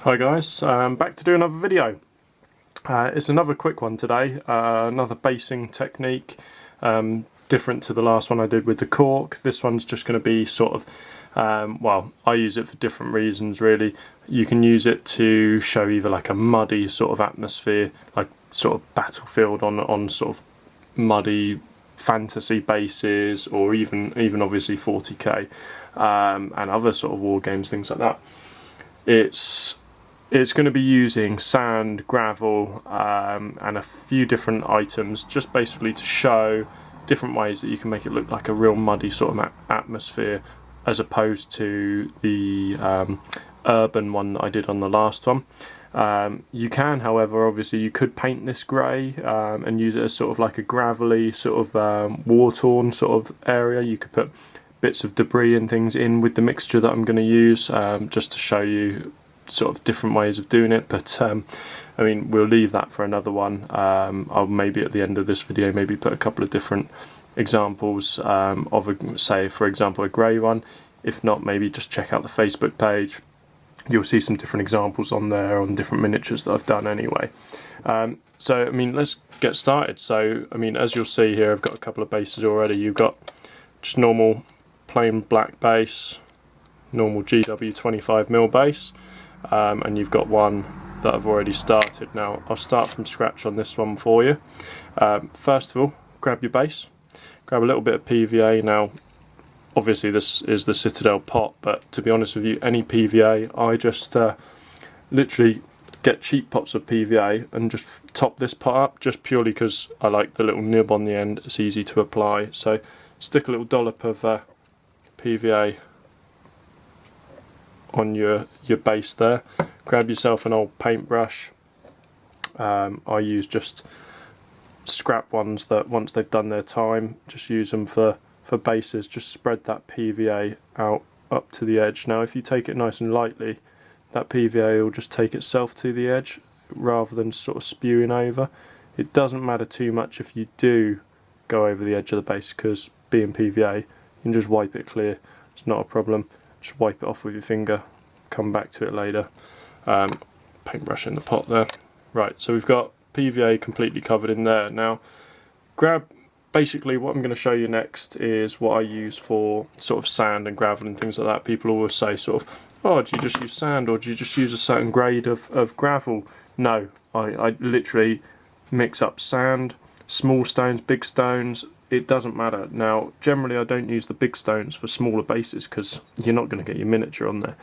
Hi guys, back to do another video. It's another quick one today, another basing technique, different to the last one I did with the cork. This one's just going to be sort of, well, I use it for different reasons really. You can use it to show either like a muddy sort of atmosphere, like sort of battlefield on sort of muddy fantasy bases, or even obviously 40k and other sort of war games, things like that. It's going to be using sand, gravel, and a few different items, just basically to show different ways that you can make it look like a real muddy sort of atmosphere, as opposed to the urban one that I did on the last one. You can, however, obviously you could paint this grey and use it as sort of like a gravelly sort of war-torn sort of area. You could put bits of debris and things in with the mixture that I'm going to use, just to show you sort of different ways of doing it. But I mean, we'll leave that for another one. I'll maybe at the end of this video maybe put a couple of different examples of say for example a grey one. If not, maybe just check out the Facebook page. You'll see some different examples on there on different miniatures that I've done anyway. So I mean, let's get started. So I mean, as you'll see here, I've got a couple of bases already. You've got just normal plain black base, normal GW 25mm base, and you've got one that I've already started. Now I'll start from scratch on this one for you. First of all, grab your base, grab a little bit of PVA. Now obviously this is the Citadel pot, but to be honest with you, any PVA, I just literally get cheap pots of PVA and just top this pot up, just purely because I like the little nib on the end. It's easy to apply. So stick a little dollop of PVA on your base there. Grab yourself an old paintbrush. I use just scrap ones that once they've done their time, just use them for bases. Just spread that PVA out up to the edge. Now if you take it nice and lightly, that PVA will just take itself to the edge rather than sort of spewing over. It doesn't matter too much if you do go over the edge of the base, because being PVA, you can just wipe it clear. It's not a problem. Just wipe it off with your finger, come back to it later. Paintbrush in the pot there. Right, so we've got PVA completely covered in there. Now basically what I'm going to show you next is what I use for sort of sand and gravel and things like that. People always say sort of, oh, do you just use sand or do you just use a certain grade of gravel? No, I literally mix up sand, small stones, big stones. It doesn't matter. Now generally I don't use the big stones for smaller bases because you're not going to get your miniature on there,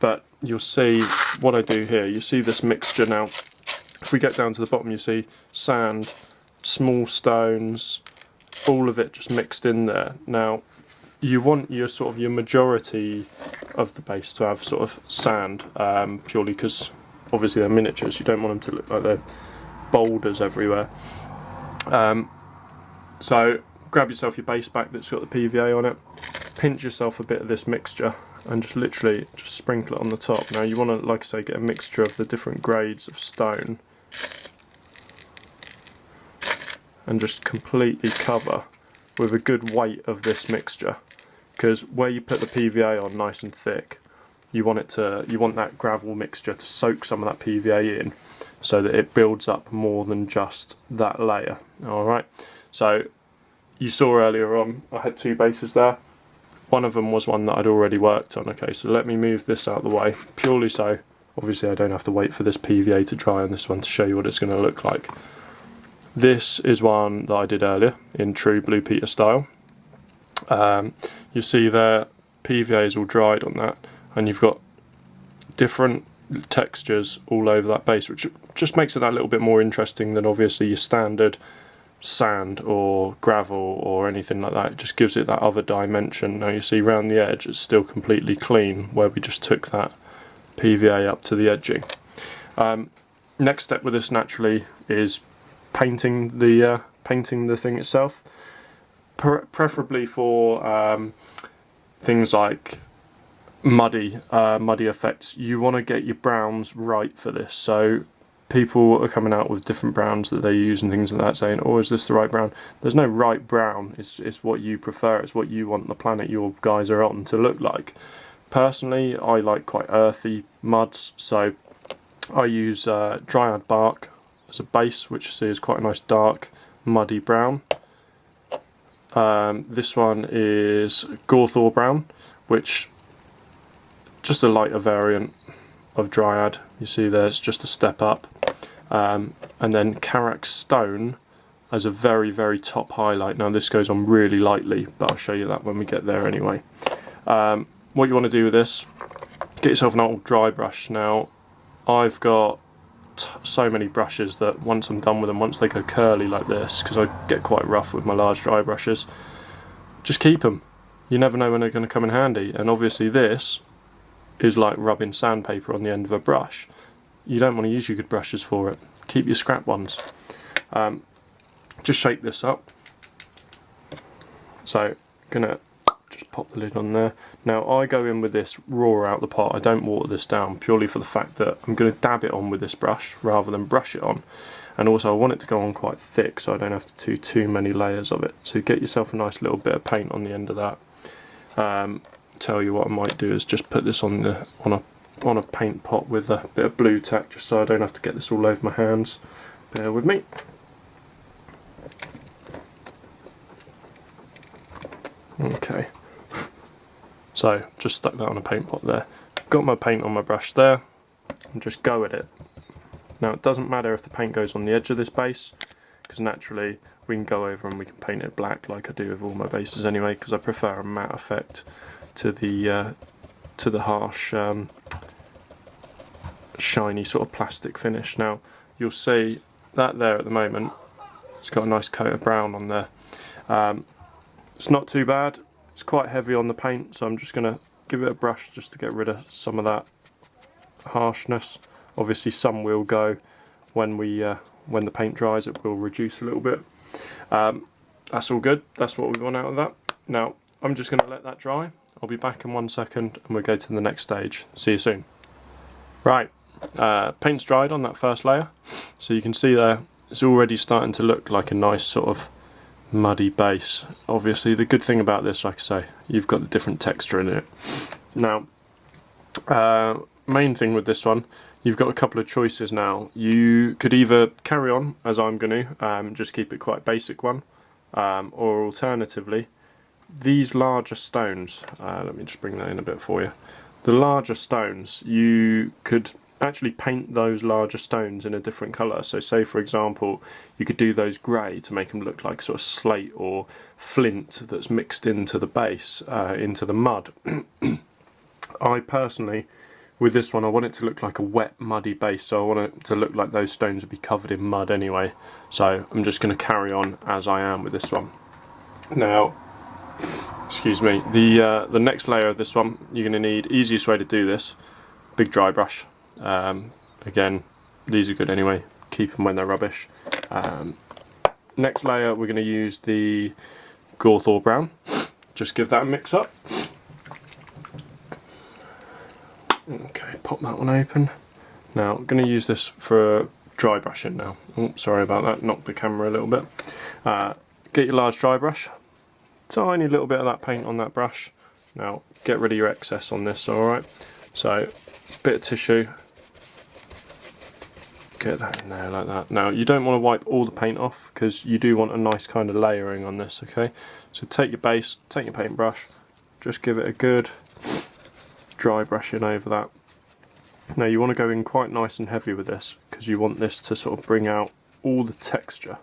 but you'll see what I do here. You see this mixture. Now if we get down to the bottom, you see sand, small stones, all of it just mixed in there. Now you want your sort of your majority of the base to have sort of sand, purely because obviously they're miniatures. You don't want them to look like they're boulders everywhere. So grab yourself your base back that's got the PVA on it, pinch yourself a bit of this mixture and just literally just sprinkle it on the top. Now you want to, like I say, get a mixture of the different grades of stone and just completely cover with a good weight of this mixture, because where you put the PVA on nice and thick, you want that gravel mixture to soak some of that PVA in so that it builds up more than just that layer. Alright, so you saw earlier on I had two bases there. One of them was one that I'd already worked on. Okay, so let me move this out of the way, purely so obviously I don't have to wait for this PVA to dry on this one to show you what it's going to look like. This is one that I did earlier in true Blue Peter style. You see there PVA is all dried on that, and you've got different textures all over that base, which just makes it that little bit more interesting than obviously your standard sand or gravel or anything like that. It just gives it that other dimension. Now you see around the edge it's still completely clean where we just took that PVA up to the edging. Next step with this naturally is painting the thing itself, preferably for things like muddy effects. You want to get your browns right for this. So people are coming out with different browns that they use and things like that, saying, oh, is this the right brown? There's no right brown. It's what you prefer. It's what you want the planet your guys are on to look like. Personally, I like quite earthy muds, so I use Dryad bark as a base, which you see is quite a nice dark muddy brown. This one is Gawthor brown, which just a lighter variant of Dryad. You see there, it's just a step up. And then Karak stone as a very, very top highlight. Now this goes on really lightly, but I'll show you that when we get there anyway. What you want to do with this, get yourself an old dry brush. Now I've got so many brushes that once I'm done with them, once they go curly like this, because I get quite rough with my large dry brushes, just keep them. You never know when they're going to come in handy, and obviously this is like rubbing sandpaper on the end of a brush. You don't want to use your good brushes for it. Keep your scrap ones. Just shake this up. So, gonna just pop the lid on there. Now I go in with this raw out the pot. I don't water this down purely for the fact that I'm going to dab it on with this brush rather than brush it on. And also I want it to go on quite thick so I don't have to do too many layers of it. So get yourself a nice little bit of paint on the end of that. Tell you what I might do is just put this on a paint pot with a bit of blue tack, just so I don't have to get this all over my hands. Bear with me. Okay. So, just stuck that on a paint pot there. Got my paint on my brush there, and just go at it. Now it doesn't matter if the paint goes on the edge of this base, because naturally we can go over and we can paint it black like I do with all my bases anyway, because I prefer a matte effect to the harsh shiny sort of plastic finish. Now you'll see that there at the moment, it's got a nice coat of brown on there. It's not too bad. It's quite heavy on the paint, so I'm just going to give it a brush just to get rid of some of that harshness. Obviously some will go when the paint dries, it will reduce a little bit. That's all good, that's what we want out of that. Now I'm just going to let that dry. I'll be back in 1 second and we'll go to the next stage. See you soon. Right, paint's dried on that first layer, so you can see there it's already starting to look like a nice sort of muddy base. Obviously the good thing about this, like I say, you've got the different texture in it. Now main thing with this one, you've got a couple of choices now. You could either carry on as I'm going to, just keep it quite basic one, or alternatively these larger stones, let me just bring that in a bit for you. The larger stones, you could actually paint those larger stones in a different colour. So say for example you could do those grey to make them look like sort of slate or flint that's mixed into the base, into the mud. I personally, with this one, I want it to look like a wet muddy base, so I want it to look like those stones would be covered in mud anyway. So I'm just going to carry on as I am with this one. Now, excuse me, the next layer of this one, you're going to need, easiest way to do this, big dry brush. Again, these are good anyway, keep them when they're rubbish. Next layer we're going to use the Gawthor brown, just give that a mix up. Okay, pop that one open. Now I'm going to use this for dry brushing now. Oh, sorry about that, knocked the camera a little bit. Get your large dry brush, tiny little bit of that paint on that brush. Now get rid of your excess on this, alright? So, bit of tissue, get that in there like that. Now you don't want to wipe all the paint off because you do want a nice kind of layering on this, okay? So take your base, take your paintbrush, just give it a good dry brushing over that. Now you want to go in quite nice and heavy with this because you want this to sort of bring out all the texture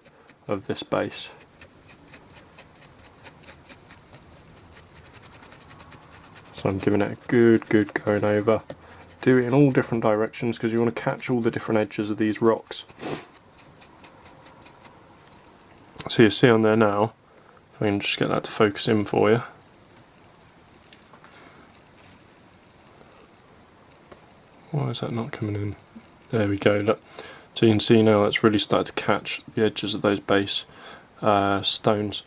of this base. So I'm giving it a good going over. Do it in all different directions because you want to catch all the different edges of these rocks. So you see on there now, if I can just get that to focus in for you. Why is that not coming in? There we go, look. So you can see now that's really started to catch the edges of those base stones.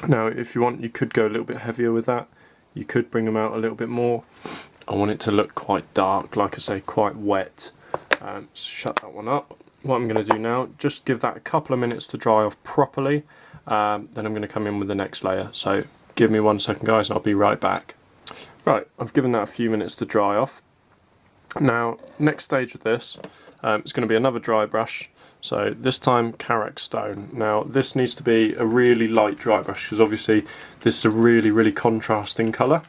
Now if you want, you could go a little bit heavier with that. You could bring them out a little bit more. I want it to look quite dark, like I say, quite wet. So shut that one up. What I'm going to do now, just give that a couple of minutes to dry off properly. Then I'm going to come in with the next layer. So give me 1 second guys and I'll be right back. Right, I've given that a few minutes to dry off. Now, next stage of this is going to be another dry brush. So this time Carrack Stone. Now this needs to be a really light dry brush because obviously this is a really contrasting colour.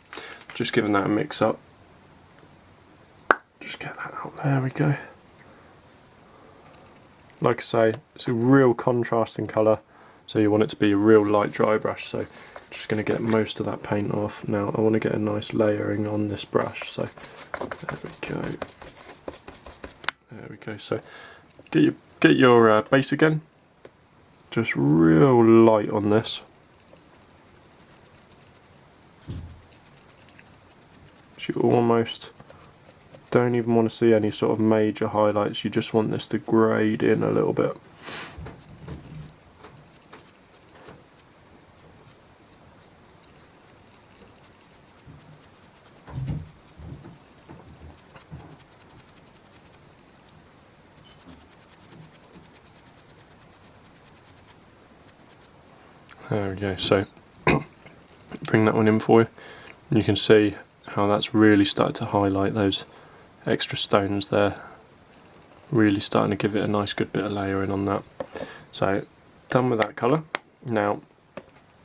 Just giving that a mix up. Just get that out, there we go. Like I say, it's a real contrasting colour, so you want it to be a real light dry brush. So just going to get most of that paint off. Now I want to get a nice layering on this brush, so there we go. There we go. So get your base again, just real light on this. You almost don't even want to see any sort of major highlights, you just want this to grade in a little bit. There we go, so bring that one in for you. You can see how that's really started to highlight those extra stones there. Really starting to give it a nice good bit of layering on that. So done with that colour. Now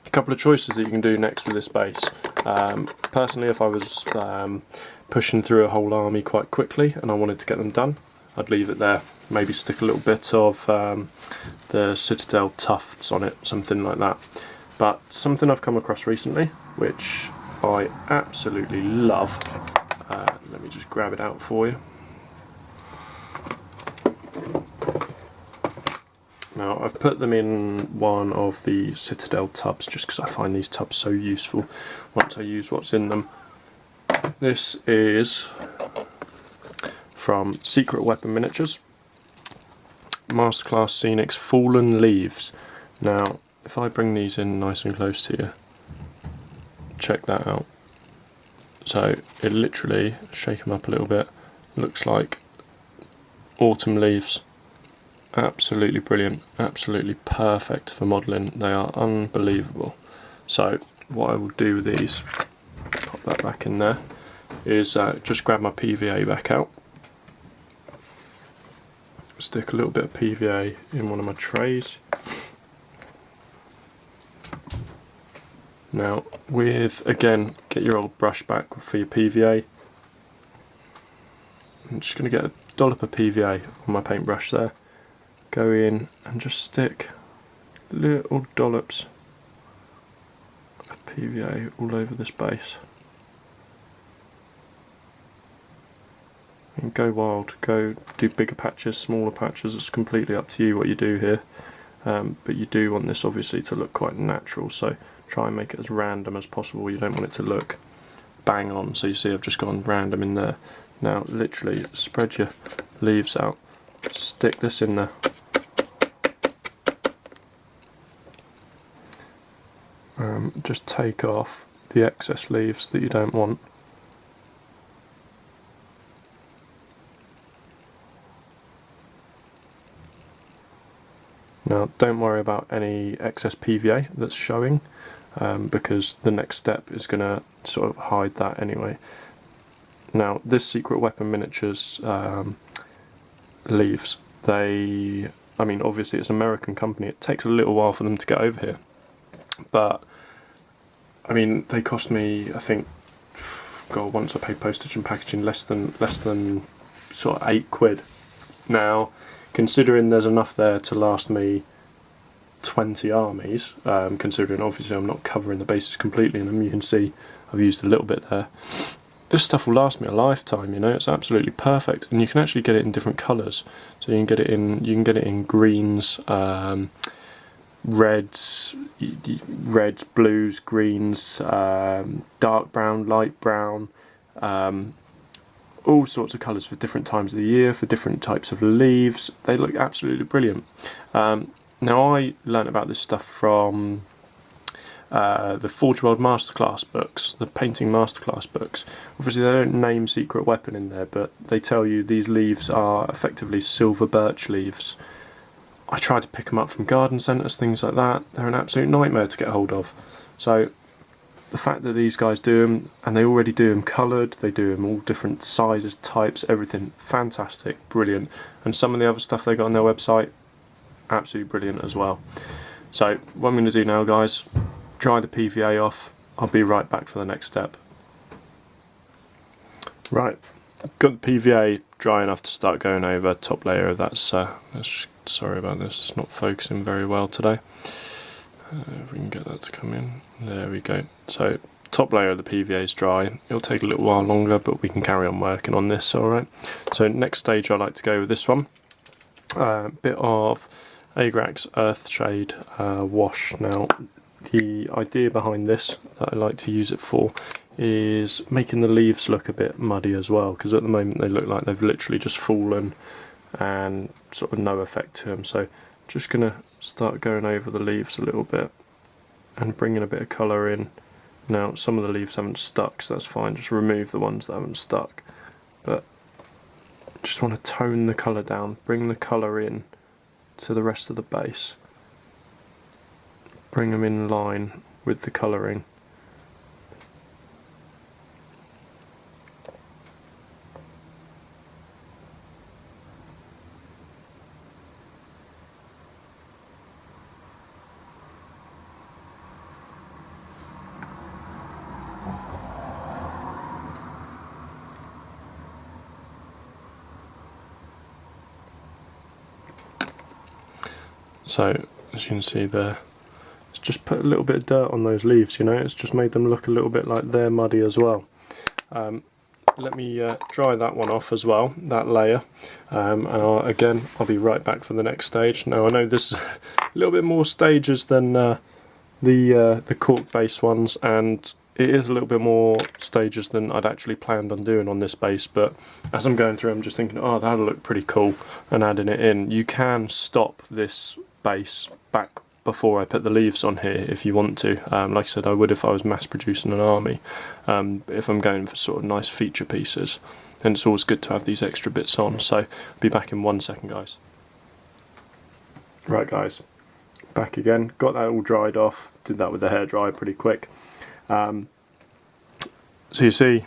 a couple of choices that you can do next with this base. Personally, if I was pushing through a whole army quite quickly and I wanted to get them done, I'd leave it there. Maybe stick a little bit of the Citadel tufts on it, something like that. But something I've come across recently, which I absolutely love. Let me just grab it out for you. Now I've put them in one of the Citadel tubs just because I find these tubs so useful once I use what's in them. This is from Secret Weapon Miniatures, Masterclass Scenics Fallen Leaves. Now if I bring these in nice and close to you, check that out. So it literally, shake them up a little bit, looks like autumn leaves. Absolutely brilliant, absolutely perfect for modelling. They are unbelievable. So what I will do with these, pop that back in there, is just grab my PVA back out, stick a little bit of PVA in one of my trays. Now with, again, get your old brush back for your PVA. I'm just going to get a dollop of PVA on my paintbrush there. Go in and just stick little dollops of PVA all over this base. And go wild, go do bigger patches, smaller patches, it's completely up to you what you do here. But you do want this obviously to look quite natural, so try and make it as random as possible. You don't want it to look bang on, so you see I've just gone random in there. Now literally spread your leaves out, stick this in there. Just take off the excess leaves that you don't want. Now don't worry about any excess PVA that's showing, because the next step is going to sort of hide that anyway. Now this Secret Weapon Miniatures leaves, I mean obviously it's an American company, it takes a little while for them to get over here, but I mean they cost me, I think, God, once I paid postage and packaging, less than sort of £8. Now considering there's enough there to last me 20 armies, considering obviously I'm not covering the bases completely in them, you can see I've used a little bit there. This stuff will last me a lifetime, you know, it's absolutely perfect, and you can actually get it in different colours. So you can get it in greens, reds, blues, greens, dark brown, light brown, all sorts of colours for different times of the year, for different types of leaves. They look absolutely brilliant. Now I learnt about this stuff from the Forge World Masterclass books, the painting masterclass books. Obviously they don't name Secret Weapon in there, but they tell you these leaves are effectively silver birch leaves. I tried to pick them up from garden centres, things like that. They're an absolute nightmare to get hold of. So the fact that these guys do them, and they already do them coloured, they do them all different sizes, types, everything, fantastic, brilliant. And some of the other stuff they got on their website, absolutely brilliant as well. So what I'm going to do now, guys, dry the PVA off. I'll be right back for the next step. Right, got the PVA dry enough to start going over top layer. That's sorry about this, it's not focusing very well today. If we can get that to come in, there we go. So top layer of the PVA is dry. It'll take a little while longer, but we can carry on working on this. All right. So next stage, I like to go with this one. Bit of Agrax Earthshade wash. Now, the idea behind this that I like to use it for is making the leaves look a bit muddy as well, because at the moment they look like they've literally just fallen and sort of no effect to them. So just gonna start going over the leaves a little bit and bringing a bit of colour in. Now some of the leaves haven't stuck, so that's fine, just remove the ones that haven't stuck, but just want to tone the colour down, bring the colour in to the rest of the base, bring them in line with the colouring. So as you can see there, it's just put a little bit of dirt on those leaves, you know, it's just made them look a little bit like they're muddy as well. Let me dry that one off as well, that layer, and again I'll be right back for the next stage. Now I know this is a little bit more stages than the cork base ones, and it is a little bit more stages than I'd actually planned on doing on this base, but as I'm going through I'm just thinking, oh, that'll look pretty cool, and adding it in. You can stop this base back before I put the leaves on here if you want to. Like I said, I would if I was mass producing an army. If I'm going for sort of nice feature pieces, then it's always good to have these extra bits on. So I'll be back in 1 second, guys. Right guys, back again, got that all dried off, did that with the hairdryer pretty quick. So you see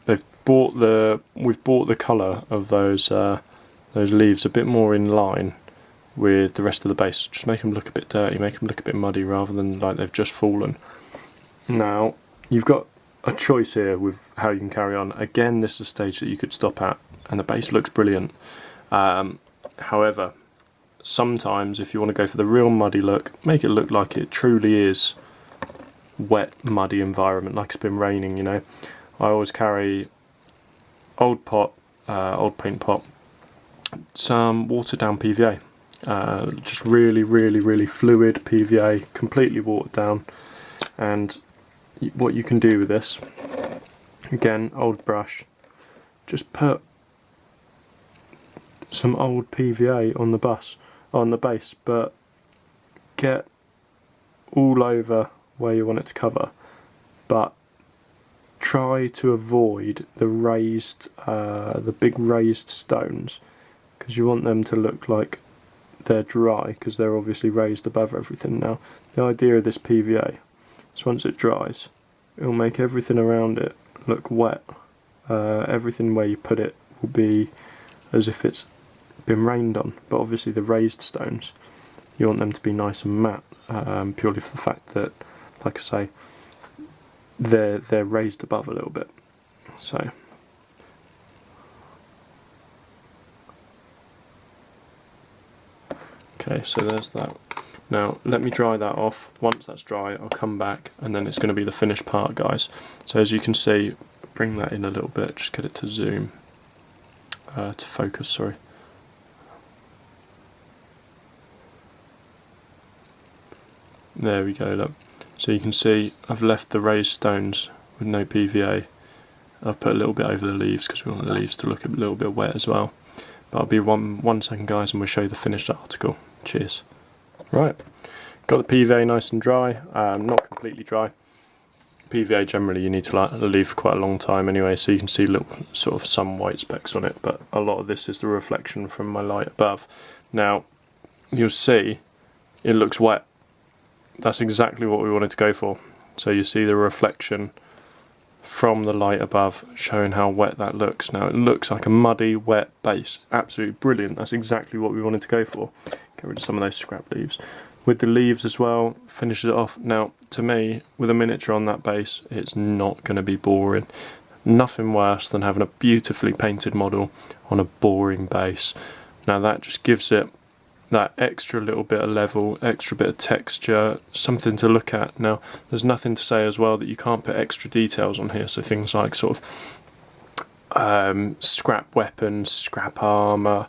we've brought the colour of those leaves a bit more in line with the rest of the base. Just make them look a bit dirty, make them look a bit muddy rather than like they've just fallen. Now you've got a choice here with how you can carry on. Again, this is a stage that you could stop at and the base looks brilliant. However, sometimes if you want to go for the real muddy look, make it look like it truly is wet, muddy environment, like it's been raining, you know. I always carry old paint pot, some watered down PVA, just really fluid PVA, completely watered down. And what you can do with this, again, old brush, just put some old PVA on the base, but get all over where you want it to cover, but try to avoid the big raised stones, because you want them to look like they're dry, because they're obviously raised above everything. Now the idea of this PVA is once it dries, it'll make everything around it look wet. Everything where you put it will be as if it's been rained on, but obviously the raised stones, you want them to be nice and matte, purely for the fact that, like I say, they're raised above a little bit. So okay, so there's that. Now let me dry that off. Once that's dry, I'll come back and then it's going to be the finished part, guys. So as you can see, bring that in a little bit, just get it to zoom, to focus, sorry. There we go, look. So you can see I've left the raised stones with no PVA. I've put a little bit over the leaves because we want the leaves to look a little bit wet as well. But I'll be one second, guys, and we'll show you the finished article. Cheers. Right, got the PVA nice and dry, not completely dry. PVA generally you need to leave for quite a long time anyway, so you can see little sort of some white specks on it, but a lot of this is the reflection from my light above. Now you'll see it looks wet. That's exactly what we wanted to go for. So you see the reflection from the light above, showing how wet that looks. Now it looks like a muddy, wet base. Absolutely brilliant. That's exactly what we wanted to go for. Get rid of some of those scrap leaves. With the leaves as well, finishes it off. Now, to me, with a miniature on that base, it's not going to be boring. Nothing worse than having a beautifully painted model on a boring base. Now that just gives it that extra little bit of level, extra bit of texture, something to look at. Now, there's nothing to say as well that you can't put extra details on here, so things like sort of scrap weapons, scrap armour,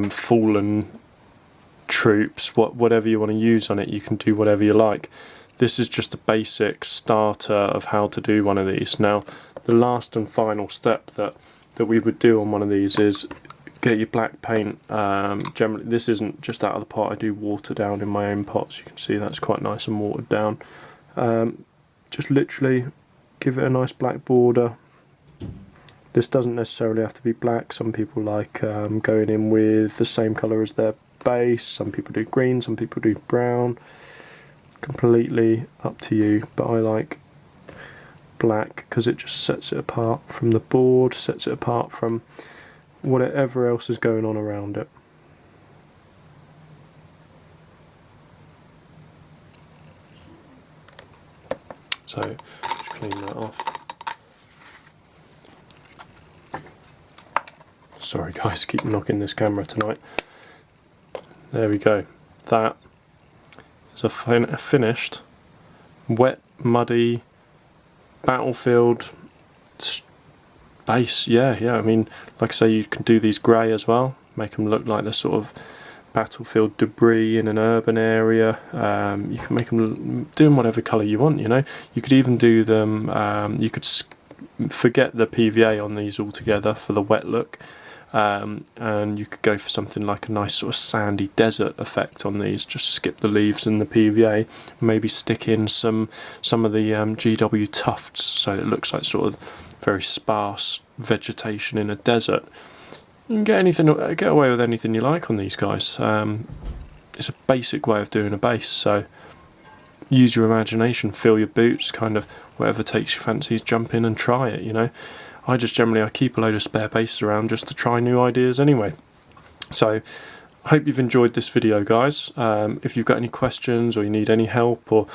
fallen troops, whatever you want to use on it, you can do whatever you like. This is just a basic starter of how to do one of these. Now, the last and final step that we would do on one of these is get your black paint. Generally, this isn't just out of the pot. I do water down in my own pots. You can see that's quite nice and watered down. Just literally give it a nice black border. This doesn't necessarily have to be black. Some people like going in with the same colour as their base. Some people do green, some people do brown. Completely up to you, but I like black because it just sets it apart from the board, sets it apart from whatever else is going on around it. So just clean that off. Sorry guys, keep knocking this camera tonight. There we go. That is a finished, wet, muddy, battlefield base. Yeah, I mean, like I say, you can do these grey as well, make them look like they're sort of battlefield debris in an urban area. You can make them do them whatever colour you want, you know. You could even do them, you could forget the PVA on these altogether for the wet look. And you could go for something like a nice sort of sandy desert effect on these. Just skip the leaves and the PVA, maybe stick in some of the GW tufts, so it looks like sort of very sparse vegetation in a desert. You can get away with anything you like on these guys. It's a basic way of doing a base, so use your imagination, fill your boots, kind of whatever takes your fancies, jump in and try it, you know. I keep a load of spare bases around just to try new ideas anyway. So I hope you've enjoyed this video, guys. If you've got any questions or you need any help or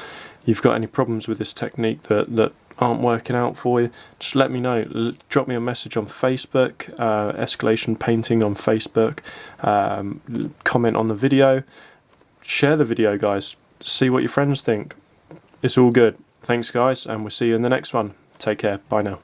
you've got any problems with this technique that aren't working out for you, just let me know. Drop me a message on Facebook, Escalation Painting on Facebook, comment on the video, share the video, guys, see what your friends think. It's all good. Thanks guys, and we'll see you in the next one. Take care, bye now.